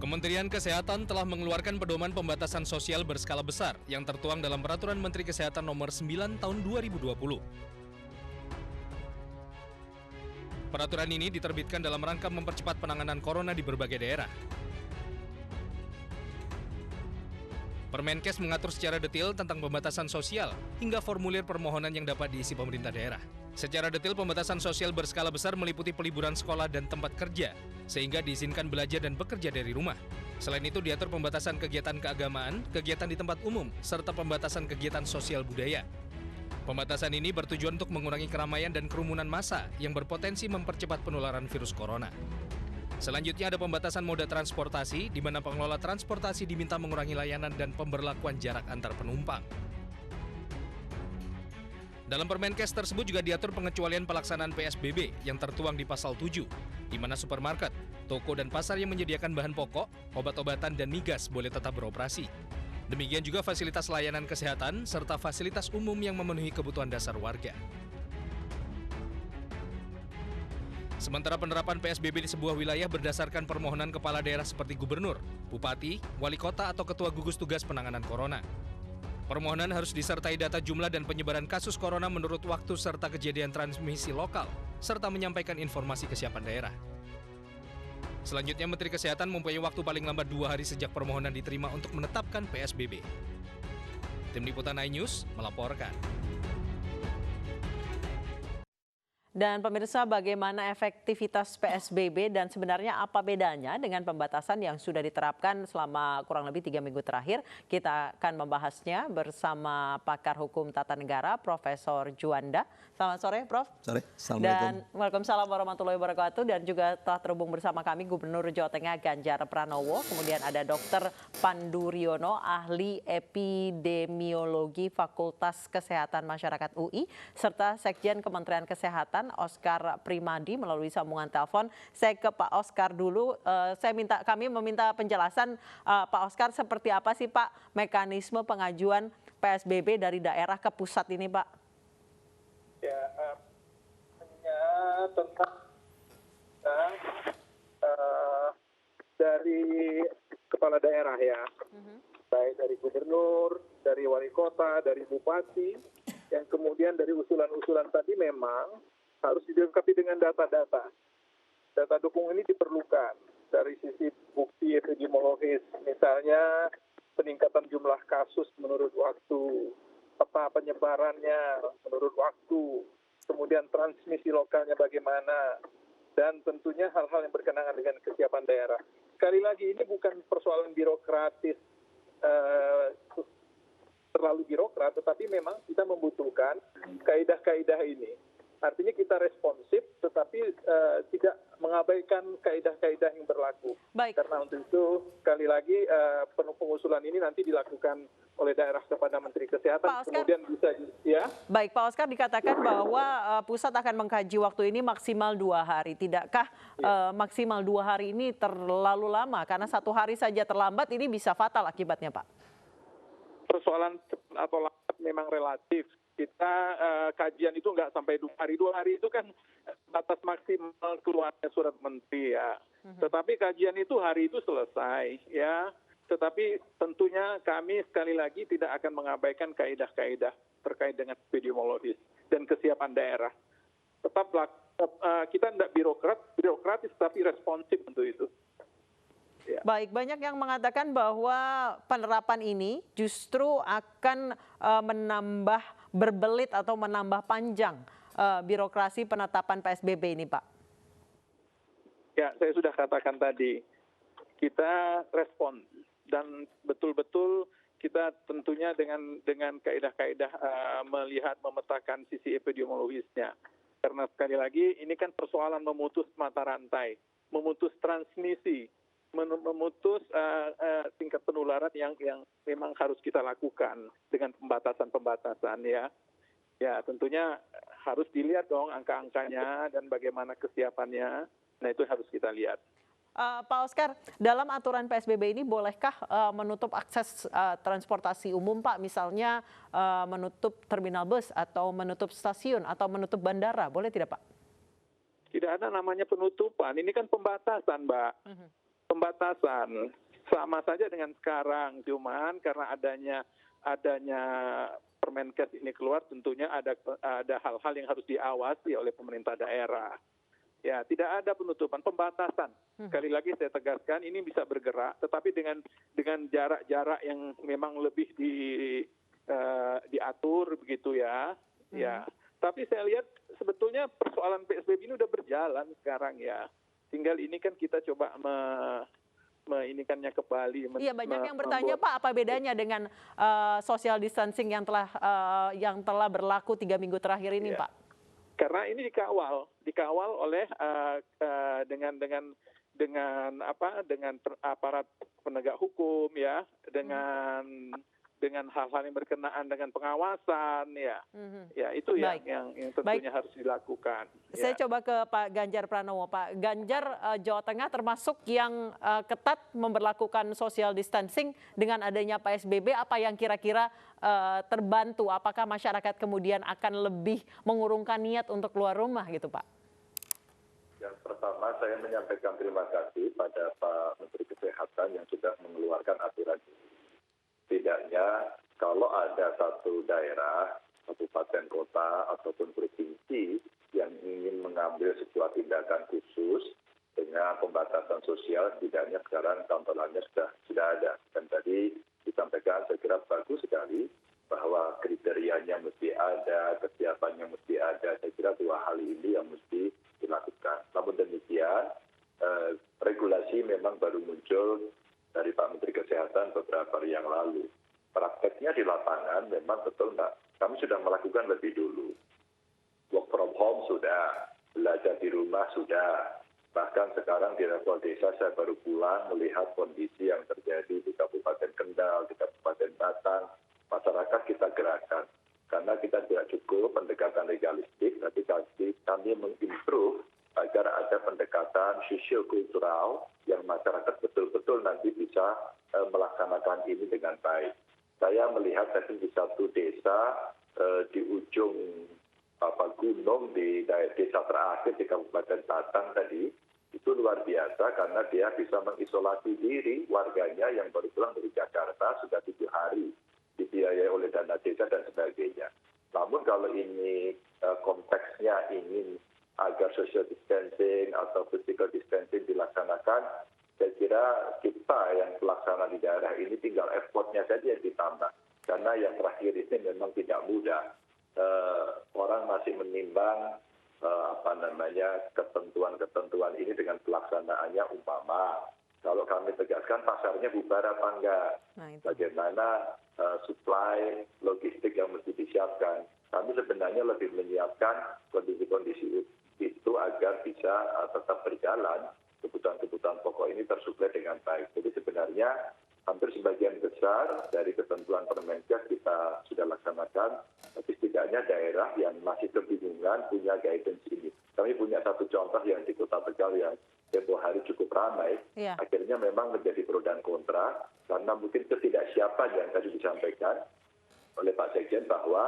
Kementerian Kesehatan telah mengeluarkan pedoman pembatasan sosial berskala besar yang tertuang dalam Peraturan Menteri Kesehatan Nomor 9 Tahun 2020. Peraturan ini diterbitkan dalam rangka mempercepat penanganan corona di berbagai daerah. Permenkes mengatur secara detail tentang pembatasan sosial hingga formulir permohonan yang dapat diisi pemerintah daerah. Secara detail pembatasan sosial berskala besar meliputi peliburan sekolah dan tempat kerja, sehingga diizinkan belajar dan bekerja dari rumah. Selain itu diatur pembatasan kegiatan keagamaan, kegiatan di tempat umum, serta pembatasan kegiatan sosial budaya. Pembatasan ini bertujuan untuk mengurangi keramaian dan kerumunan massa yang berpotensi mempercepat penularan virus corona. Selanjutnya ada pembatasan moda transportasi, di mana pengelola transportasi diminta mengurangi layanan dan pemberlakuan jarak antar penumpang. Dalam Permenkes tersebut juga diatur pengecualian pelaksanaan PSBB yang tertuang di pasal 7, di mana supermarket, toko dan pasar yang menyediakan bahan pokok, obat-obatan dan migas boleh tetap beroperasi. Demikian juga fasilitas layanan kesehatan serta fasilitas umum yang memenuhi kebutuhan dasar warga. Sementara penerapan PSBB di sebuah wilayah berdasarkan permohonan kepala daerah seperti gubernur, bupati, wali kota atau ketua gugus tugas penanganan corona. Permohonan harus disertai data jumlah dan penyebaran kasus corona menurut waktu serta kejadian transmisi lokal, serta menyampaikan informasi kesiapan daerah. Selanjutnya, Menteri Kesehatan mempunyai waktu paling lambat 2 hari sejak permohonan diterima untuk menetapkan PSBB. Tim Liputan iNews melaporkan. Dan pemirsa, bagaimana efektivitas PSBB dan sebenarnya apa bedanya dengan pembatasan yang sudah diterapkan selama kurang lebih 3 minggu terakhir? Kita akan membahasnya bersama pakar hukum tata negara, Profesor Juanda. Selamat sore, Prof. Sore, Assalamualaikum. Dan waalaikumsalam warahmatullahi wabarakatuh. Dan juga telah terhubung bersama kami Gubernur Jawa Tengah Ganjar Pranowo. Kemudian ada Dr. Pandu Riono, ahli epidemiologi Fakultas Kesehatan Masyarakat UI, serta Sekjen Kementerian Kesehatan Oscar Primadi melalui sambungan telepon. Saya ke Pak Oscar dulu. Kami meminta penjelasan Pak Oscar, seperti apa sih Pak mekanisme pengajuan PSBB dari daerah ke pusat ini, Pak? Ya, hanya tentang dari kepala daerah ya, baik dari gubernur, dari wali kota, dari bupati, yang kemudian dari usulan-usulan tadi memang harus dilengkapi dengan data-data. Data dukung ini diperlukan dari sisi bukti epidemiologis, misalnya peningkatan jumlah kasus menurut waktu, peta penyebarannya menurut waktu, kemudian transmisi lokalnya bagaimana, dan tentunya hal-hal yang berkenaan dengan kesiapan daerah. Sekali lagi, ini bukan persoalan birokratis, terlalu birokrat, tetapi memang kita membutuhkan kaidah-kaidah ini. Artinya kita responsif, tetapi tidak mengabaikan kaidah-kaidah yang berlaku. Baik. Karena untuk itu, sekali lagi, pengusulan ini nanti dilakukan oleh daerah kepada Menteri Kesehatan, Pak Oscar, kemudian bisa, ya. Baik, Pak Oscar, dikatakan bahwa pusat akan mengkaji waktu ini maksimal 2 hari. Tidakkah maksimal 2 hari ini terlalu lama? Karena 1 hari saja terlambat ini bisa fatal akibatnya, Pak. Persoalan atau lambat memang relatif. Kita kajian itu nggak sampai 2 hari. 2 hari itu kan batas maksimal keluarnya surat menteri ya. Tetapi kajian itu hari itu selesai ya. Tetapi tentunya kami sekali lagi tidak akan mengabaikan kaidah-kaidah terkait dengan epidemiologis dan kesiapan daerah. Tetaplah kita tidak birokratis tapi responsif untuk itu. Ya. Baik, banyak yang mengatakan bahwa penerapan ini justru akan menambah berbelit atau menambah panjang birokrasi penetapan PSBB ini, Pak. Ya, saya sudah katakan tadi, kita respon dan betul-betul kita tentunya dengan kaidah-kaidah melihat, memetakan sisi epidemiologisnya. Karena sekali lagi ini kan persoalan memutus mata rantai, memutus transmisi, memutus tingkat penularan yang memang harus kita lakukan dengan pembatasan-pembatasan ya. Ya, tentunya harus dilihat dong angka-angkanya dan bagaimana kesiapannya. Nah, itu harus kita lihat. Pak Oscar, dalam aturan PSBB ini bolehkah menutup akses transportasi umum, Pak? Misalnya menutup terminal bus atau menutup stasiun atau menutup bandara, boleh tidak, Pak? Tidak ada namanya penutupan, ini kan pembatasan, Mbak. pembatasan sama saja dengan sekarang, cuman karena adanya Permenkes ini keluar, tentunya ada hal-hal yang harus diawasi oleh pemerintah daerah. Ya, tidak ada penutupan, pembatasan. Sekali lagi saya tegaskan, ini bisa bergerak, tetapi dengan jarak-jarak yang memang lebih diatur begitu ya. Ya, tapi saya lihat sebetulnya persoalan PSBB ini udah berjalan sekarang ya. Tinggal ini kan kita coba meinikannya kembali. Iya, banyak yang bertanya Pak, apa bedanya dengan social distancing yang telah berlaku 3 minggu terakhir ini, Pak? Karena ini dikawal oleh dengan aparat penegak hukum ya, dengan hal-hal yang berkenaan dengan pengawasan ya. Ya, itu yang tentunya harus dilakukan. Saya coba ke Pak Ganjar Pranowo. Pak Ganjar, Jawa Tengah termasuk yang ketat memberlakukan social distancing dengan adanya PSBB. Apa yang kira-kira terbantu? Apakah masyarakat kemudian akan lebih mengurungkan niat untuk keluar rumah gitu, Pak? Yang pertama saya menyampaikan terima kasih pada Pak Menteri Kesehatan yang sudah mengeluarkan aturan ini. Setidaknya kalau ada satu daerah, kabupaten kota, ataupun provinsi yang ingin mengambil sebuah tindakan khusus dengan pembatasan sosial, setidaknya sekarang tampilannya sudah ada. Dan tadi disampaikan saya kira bagus sekali bahwa kriterianya mesti ada, kesiapannya mesti ada. Saya kira dua hal ini yang mesti dilakukan. Namun demikian, regulasi memang baru muncul dari Pak Menteri Kesehatan beberapa hari yang lalu. Prakteknya di lapangan memang betul enggak. Kami sudah melakukan lebih dulu. Work from home sudah, belajar di rumah sudah. Bahkan sekarang di level desa saya baru pulang melihat kondisi yang terjadi di Kabupaten Kendal, di Kabupaten Batang. Masyarakat kita gerakkan. Karena kita tidak cukup pendekatan legalistik, tapi kami mengimprove agar ada pendekatan sosio-kultural yang masyarakat betul-betul nanti bisa melaksanakan ini dengan baik. Saya melihat tadi di satu desa di ujung gunung di desa terakhir di Kabupaten Batang tadi, itu luar biasa karena dia bisa mengisolasi diri warganya yang baru pulang dari Jakarta sudah 7 hari, dibiayai oleh dana desa dan sebagainya. Namun kalau ini konteksnya ingin agar social distancing atau physical distancing dilaksanakan, saya kira kita yang pelaksana di daerah ini tinggal effortnya saja yang ditambah. Karena yang terakhir ini memang tidak mudah. Orang masih menimbang ketentuan-ketentuan ini dengan pelaksanaannya umpama. Kalau kami tegaskan pasarnya bubar apa enggak? Bagaimana supply logistik yang mesti disiapkan? Kami sebenarnya lebih menyiapkan kondisi-kondisi itu agar bisa tetap berjalan, kebutuhan-kebutuhan pokok ini tersuplai dengan baik. Jadi sebenarnya hampir sebagian besar dari ketentuan Permenkes kita sudah laksanakan, tapi setidaknya daerah yang masih kebingungan punya guidance ini. Kami punya satu contoh yang di Kota Tegal yang tempoh hari cukup ramai, akhirnya memang menjadi pro dan kontra, karena mungkin ketidaksiapan yang tadi disampaikan oleh Pak Sekjen bahwa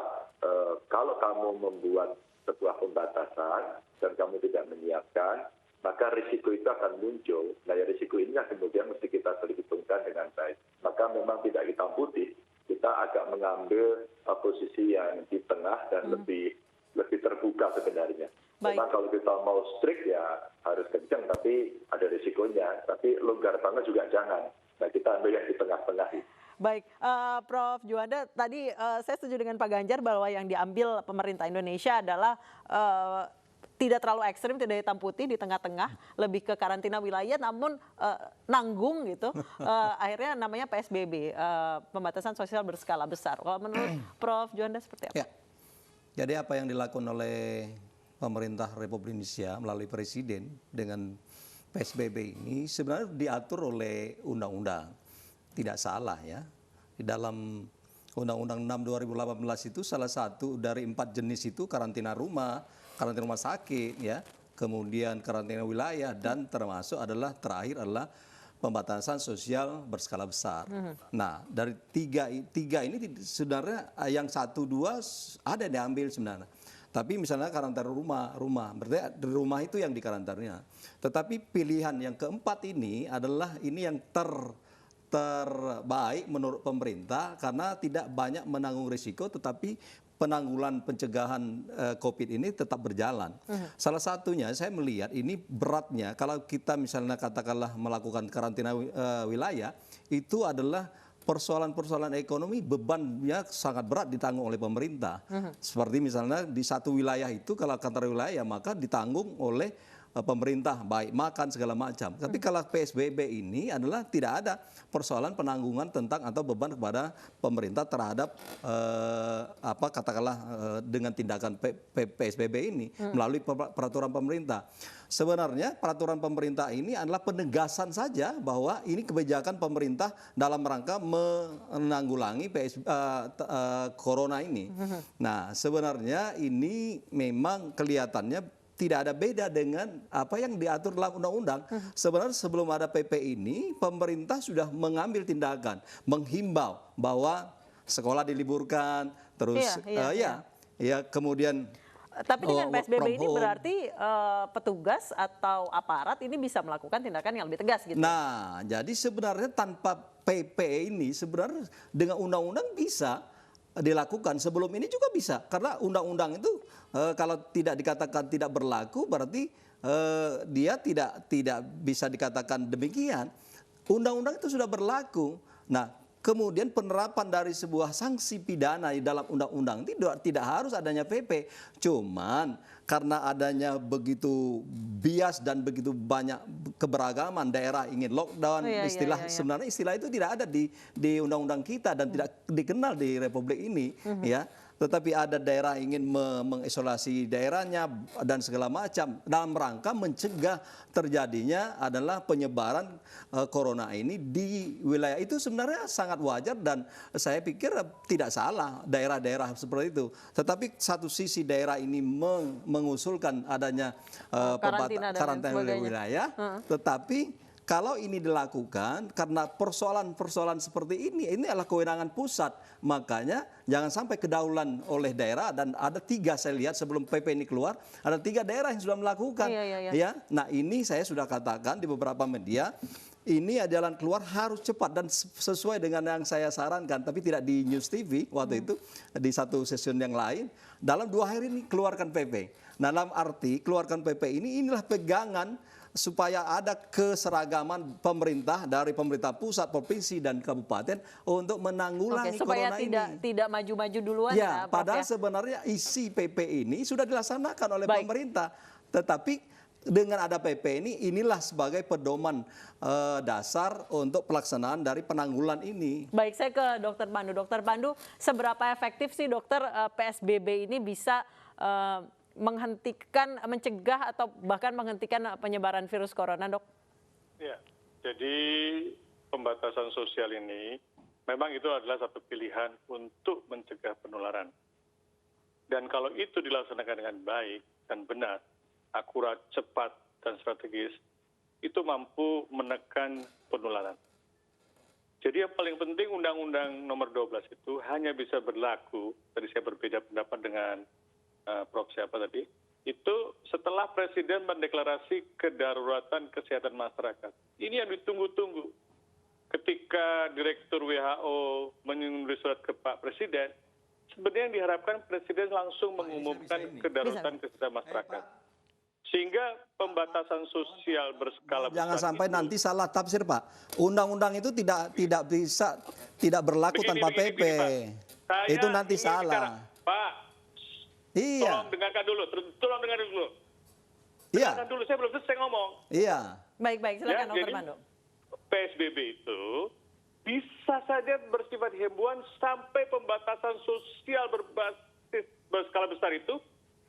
kalau kamu membuat sebuah pembatasan dan kamu tidak menyiapkan, maka risiko itu akan muncul. Nah, risiko ini yang kemudian mesti kita perhitungkan dengan baik. Maka memang tidak hitam putih, kita agak mengambil posisi yang di tengah dan lebih terbuka sebenarnya. Memang kalau kita mau strict ya harus kencang, tapi ada risikonya. Tapi longgar banget juga jangan. Nah, kita ambil yang di tengah-tengah. Baik, Prof. Juanda, tadi saya setuju dengan Pak Ganjar bahwa yang diambil pemerintah Indonesia adalah tidak terlalu ekstrim, tidak hitam putih, di tengah-tengah, lebih ke karantina wilayah, namun nanggung gitu. Akhirnya namanya PSBB, pembatasan sosial berskala besar. Kalau menurut Prof. Juanda seperti apa? Ya. Jadi apa yang dilakukan oleh pemerintah Republik Indonesia melalui Presiden dengan PSBB ini sebenarnya diatur oleh undang-undang. Tidak salah ya. Di dalam Undang-Undang 6 2018 itu salah satu dari 4 jenis itu karantina rumah sakit ya, kemudian karantina wilayah, dan termasuk terakhir adalah pembatasan sosial berskala besar. Nah, dari tiga ini sebenarnya yang 1, 2 ada diambil sebenarnya. Tapi misalnya karantina rumah, berarti di rumah itu yang dikarantina. Tetapi pilihan yang keempat ini adalah ini yang terbaik menurut pemerintah karena tidak banyak menanggung risiko, tetapi penanggulan pencegahan COVID ini tetap berjalan. Salah satunya saya melihat ini beratnya kalau kita misalnya katakanlah melakukan karantina wilayah, itu adalah persoalan-persoalan ekonomi, bebannya sangat berat ditanggung oleh pemerintah. Seperti misalnya di satu wilayah itu kalau karantina wilayah maka ditanggung oleh pemerintah, baik makan segala macam. Tapi kalau PSBB ini adalah tidak ada persoalan penanggungan tentang atau beban kepada pemerintah terhadap katakanlah dengan tindakan PSBB ini melalui peraturan pemerintah. Sebenarnya peraturan pemerintah ini adalah penegasan saja bahwa ini kebijakan pemerintah dalam rangka menanggulangi corona ini. Nah, sebenarnya ini memang kelihatannya tidak ada beda dengan apa yang diatur dalam undang-undang. Sebenarnya sebelum ada PP ini, pemerintah sudah mengambil tindakan, menghimbau bahwa sekolah diliburkan, terus kemudian tapi dengan PSBB ini berarti petugas atau aparat ini bisa melakukan tindakan yang lebih tegas gitu. Nah, jadi sebenarnya tanpa PP ini sebenarnya dengan undang-undang bisa dilakukan. Sebelum ini juga bisa karena undang-undang itu kalau tidak dikatakan tidak berlaku berarti dia tidak bisa dikatakan demikian. Undang-undang itu sudah berlaku. Nah, kemudian penerapan dari sebuah sanksi pidana di dalam undang-undang tidak harus adanya PP. Cuman karena adanya begitu bias dan begitu banyak keberagaman, daerah ingin lockdown, sebenarnya istilah itu tidak ada di undang-undang kita dan tidak dikenal di Republik ini, ya. Tetapi ada daerah ingin mengisolasi daerahnya dan segala macam dalam rangka mencegah terjadinya adalah penyebaran corona ini di wilayah itu sebenarnya sangat wajar dan saya pikir tidak salah daerah-daerah seperti itu. Tetapi satu sisi daerah ini mengusulkan adanya karantina wilayah, tetapi kalau ini dilakukan karena persoalan-persoalan seperti ini adalah kewenangan pusat, makanya jangan sampai kedaulatan oleh daerah dan ada 3 saya lihat sebelum PP ini keluar ada 3 daerah yang sudah melakukan, ya. Nah ini saya sudah katakan di beberapa media. Ini jalan keluar harus cepat dan sesuai dengan yang saya sarankan, tapi tidak di News TV waktu itu di satu session yang lain. Dalam 2 hari ini keluarkan PP. Nah, dalam arti keluarkan PP inilah pegangan supaya ada keseragaman pemerintah dari pemerintah pusat, provinsi dan kabupaten untuk menanggulangi corona ini. Supaya tidak maju-maju duluan ya. Padahal sebenarnya isi PP ini sudah dilaksanakan oleh pemerintah, tetapi dengan ada PP inilah sebagai pedoman dasar untuk pelaksanaan dari penanggulan ini. Baik, saya ke Dokter Pandu. Dokter Pandu, seberapa efektif sih Dokter PSBB ini bisa menghentikan, mencegah atau bahkan menghentikan penyebaran virus corona, Dok? Ya, jadi pembatasan sosial ini memang itu adalah satu pilihan untuk mencegah penularan. Dan kalau itu dilaksanakan dengan baik dan benar, akurat, cepat, dan strategis, itu mampu menekan penularan. Jadi yang paling penting Undang-Undang Nomor 12 itu hanya bisa berlaku, tadi saya berbeda pendapat dengan Prof. siapa tadi, itu setelah Presiden mendeklarasi kedaruratan kesehatan masyarakat. Ini yang ditunggu-tunggu. Ketika Direktur WHO menulis surat ke Pak Presiden, sebenarnya yang diharapkan Presiden langsung mengumumkan kedaruratan kesehatan masyarakat. Sehingga pembatasan sosial berskala besar. Jangan sampai nanti salah tafsir, Pak. Undang-undang itu tidak berlaku tanpa PP. Itu nanti salah. Pak, iya. Tolong dengarkan dulu. Iya. Dengarkan dulu, saya belum selesai ngomong. Iya. Baik, silakan Dokter jadi, Pandu. PSBB itu bisa saja bersifat himbauan sampai pembatasan sosial berskala besar itu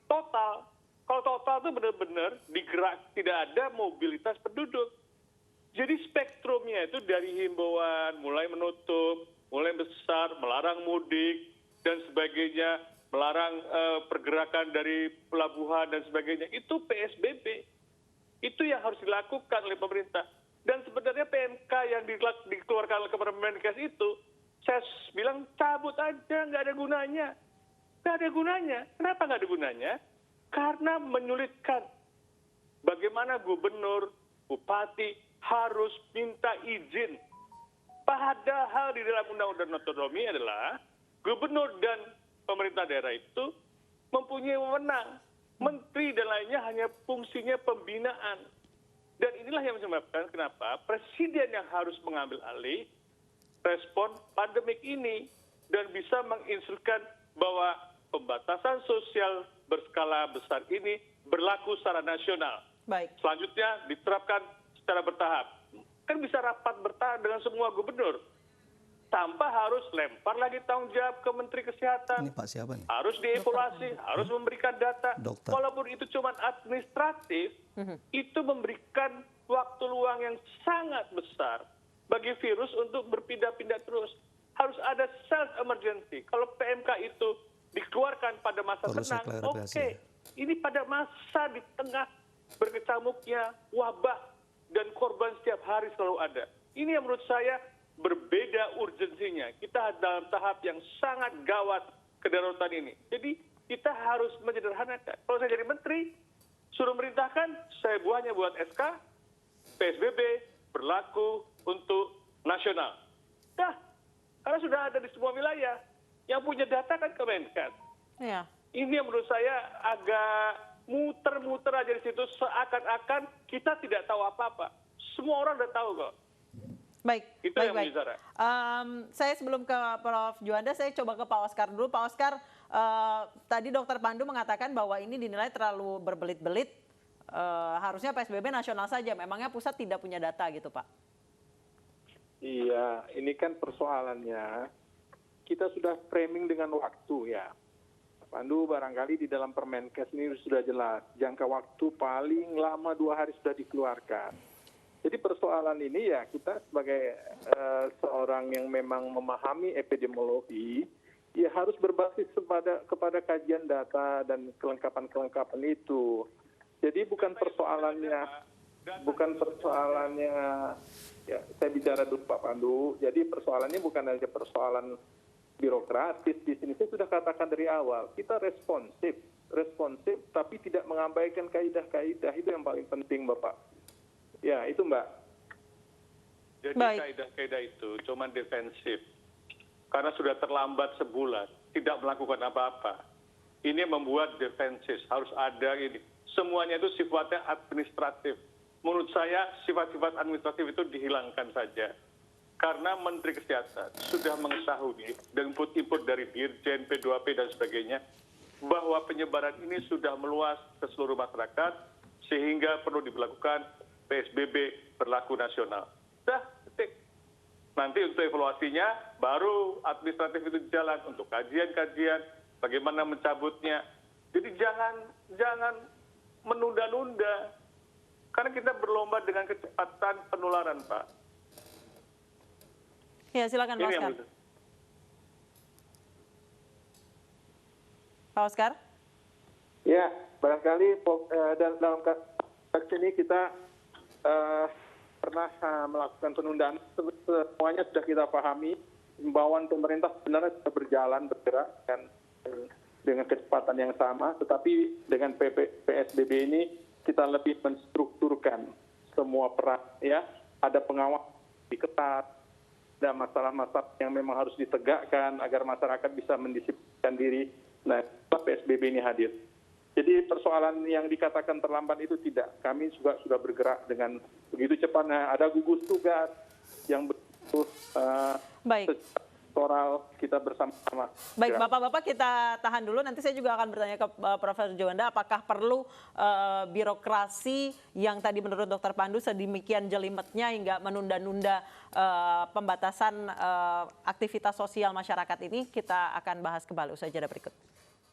total. Kalau total itu benar-benar digerak, tidak ada mobilitas penduduk. Jadi spektrumnya itu dari himbauan, mulai menutup, mulai besar, melarang mudik, dan sebagainya, melarang pergerakan dari pelabuhan dan sebagainya. Itu PSBB. Itu yang harus dilakukan oleh pemerintah. Dan sebenarnya PMK yang dikeluarkan oleh Kemenkes itu, saya bilang cabut aja, nggak ada gunanya. Nggak ada gunanya. Kenapa nggak ada gunanya? Karena menyulitkan. Bagaimana gubernur, bupati harus minta izin. Padahal di dalam Undang-Undang Otonomi adalah gubernur dan pemerintah daerah itu mempunyai wewenang. Menteri dan lainnya hanya fungsinya pembinaan. Dan inilah yang menyebabkan kenapa presiden yang harus mengambil alih respon pandemik ini dan bisa menginstruksikan bahwa pembatasan sosial berskala besar ini berlaku secara nasional. Baik. Selanjutnya diterapkan secara bertahap. Kan bisa rapat bertahap dengan semua gubernur. Tanpa harus lempar lagi tanggung jawab ke Menteri Kesehatan. Ini Pak siapa nih? Harus dievaluasi, harus memberikan data. Dokter. Walaupun itu cuma administratif, itu memberikan waktu luang yang sangat besar bagi virus untuk berpindah-pindah terus. Harus ada self emergency. Kalau PMK itu dikeluarkan pada masa Perlu saya tenang, klarifikasi oke. ya. Ini pada masa di tengah berkecamuknya wabah dan korban setiap hari selalu ada. Ini yang menurut saya berbeda urgensinya. Kita dalam tahap yang sangat gawat kedaruratan ini. Jadi kita harus menyederhanakan. Kalau saya jadi menteri, suruh merintahkan, saya buahnya buat SK, PSBB berlaku untuk nasional. Dah, karena sudah ada di semua wilayah. Yang punya data kan Kemenkes. Iya. Ini yang menurut saya agak muter-muter aja di situ, seakan-akan kita tidak tahu apa-apa. Semua orang udah tahu kok. Baik, Itu baik, yang baik. bicara. Saya sebelum ke Prof. Juanda, saya coba ke Pak Oscar dulu. Pak Oscar, tadi Dr. Pandu mengatakan bahwa ini dinilai terlalu berbelit-belit. Harusnya PSBB nasional saja. Memangnya pusat tidak punya data gitu, Pak? Iya, ini kan persoalannya. Kita sudah framing dengan waktu ya. Pandu barangkali di dalam Permenkes ini sudah jelas. Jangka waktu paling lama 2 hari sudah dikeluarkan. Jadi persoalan ini ya kita sebagai seorang yang memang memahami epidemiologi, ya harus berbasis kepada kajian data dan kelengkapan-kelengkapan itu. Jadi bukan persoalannya, ya saya bicara dulu Pak Pandu, jadi persoalannya bukan hanya persoalan birokratis. Di sini saya sudah katakan dari awal, kita responsif tapi tidak mengabaikan kaidah-kaidah, itu yang paling penting Bapak. Ya, itu Mbak. Jadi Baik. kaidah-kaidah itu cuma defensif. Karena sudah terlambat sebulan, tidak melakukan apa-apa. Ini membuat defensif, harus ada ini. Semuanya itu sifatnya administratif. Menurut saya sifat-sifat administratif itu dihilangkan saja. Karena Menteri Kesehatan sudah mengetahui dan input dari Dirjen, P2P dan sebagainya, bahwa penyebaran ini sudah meluas ke seluruh masyarakat, sehingga perlu diberlakukan PSBB berlaku nasional. Dah, titik. Nanti untuk evaluasinya, baru administratif itu jalan untuk kajian-kajian, bagaimana mencabutnya. Jadi jangan menunda-nunda. Karena kita berlomba dengan kecepatan penularan, Pak. Ya, silakan Pak Ini yang Oscar. Pak Oscar? Ya, barangkali dalam kasus ini kita pernah melakukan penundaan. Semuanya sudah kita pahami. Himbauan pemerintah sebenarnya sudah bergerak dengan kecepatan yang sama, tetapi dengan PSBB ini kita lebih menstrukturkan semua peran, ya. Ada pengawas diketat, ada masalah-masalah yang memang harus ditegakkan agar masyarakat bisa mendisiplinkan diri. Nah, PSBB ini hadir. Jadi persoalan yang dikatakan terlambat itu tidak. Kami juga sudah bergerak dengan begitu cepatnya. Ada gugus tugas yang betul Baik. sektoral kita bersama-sama. Baik, Ya. Bapak-Bapak kita tahan dulu. Nanti saya juga akan bertanya ke Profesor Juanda, apakah perlu birokrasi yang tadi menurut Dr. Pandu sedemikian jelimetnya hingga menunda-nunda pembatasan aktivitas sosial masyarakat ini. Kita akan bahas kembali usai jeda berikut.